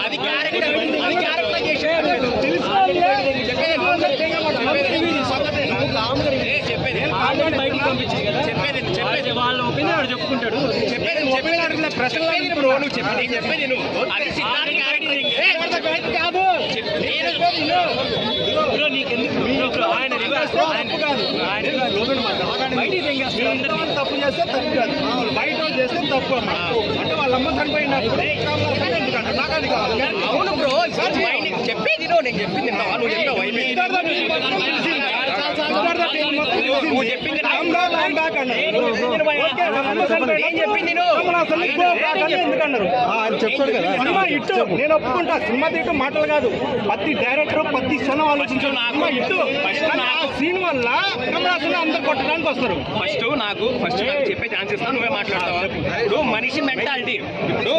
అది క్యారెక్టర్ బయటికి పంపించింది కదా, చెప్పేది వాళ్ళ ఒపీనియన్ చెప్పుకుంటాడు. చెప్పేది నువ్వు చెప్పేది నువ్వు అది కాదు. ఆయన తప్పు చేస్తే తప్పు కాదు, బయట చేస్తే తప్పు అంటే వాళ్ళ అమ్మ చనిపోయినప్పుడు నాకు అది కావాలి. అవును బ్రో, చెప్పేది నేను చెప్పింది నువ్వు చెప్పింది ఎందుకన్నారు చెప్తాడు కదా. సినిమా ఇట్టు నేను ఒప్పుకుంటా, సినిమా తీయటం మాటలు కాదు, ప్రతి డైరెక్టర్ ప్రతి క్షణం ఆలోచించాడు. సినిమా ఇట్టు సీన్ వల్ల కమలాసన్ అందరు కొట్టడానికి వస్తారు. ఫస్ట్ నాకు చెప్పే ఛాన్స్ ఇస్తాను, నువ్వే మాట్లాడతావు. ఇప్పుడు మనిషి మెంటాలిటీ ఇప్పుడు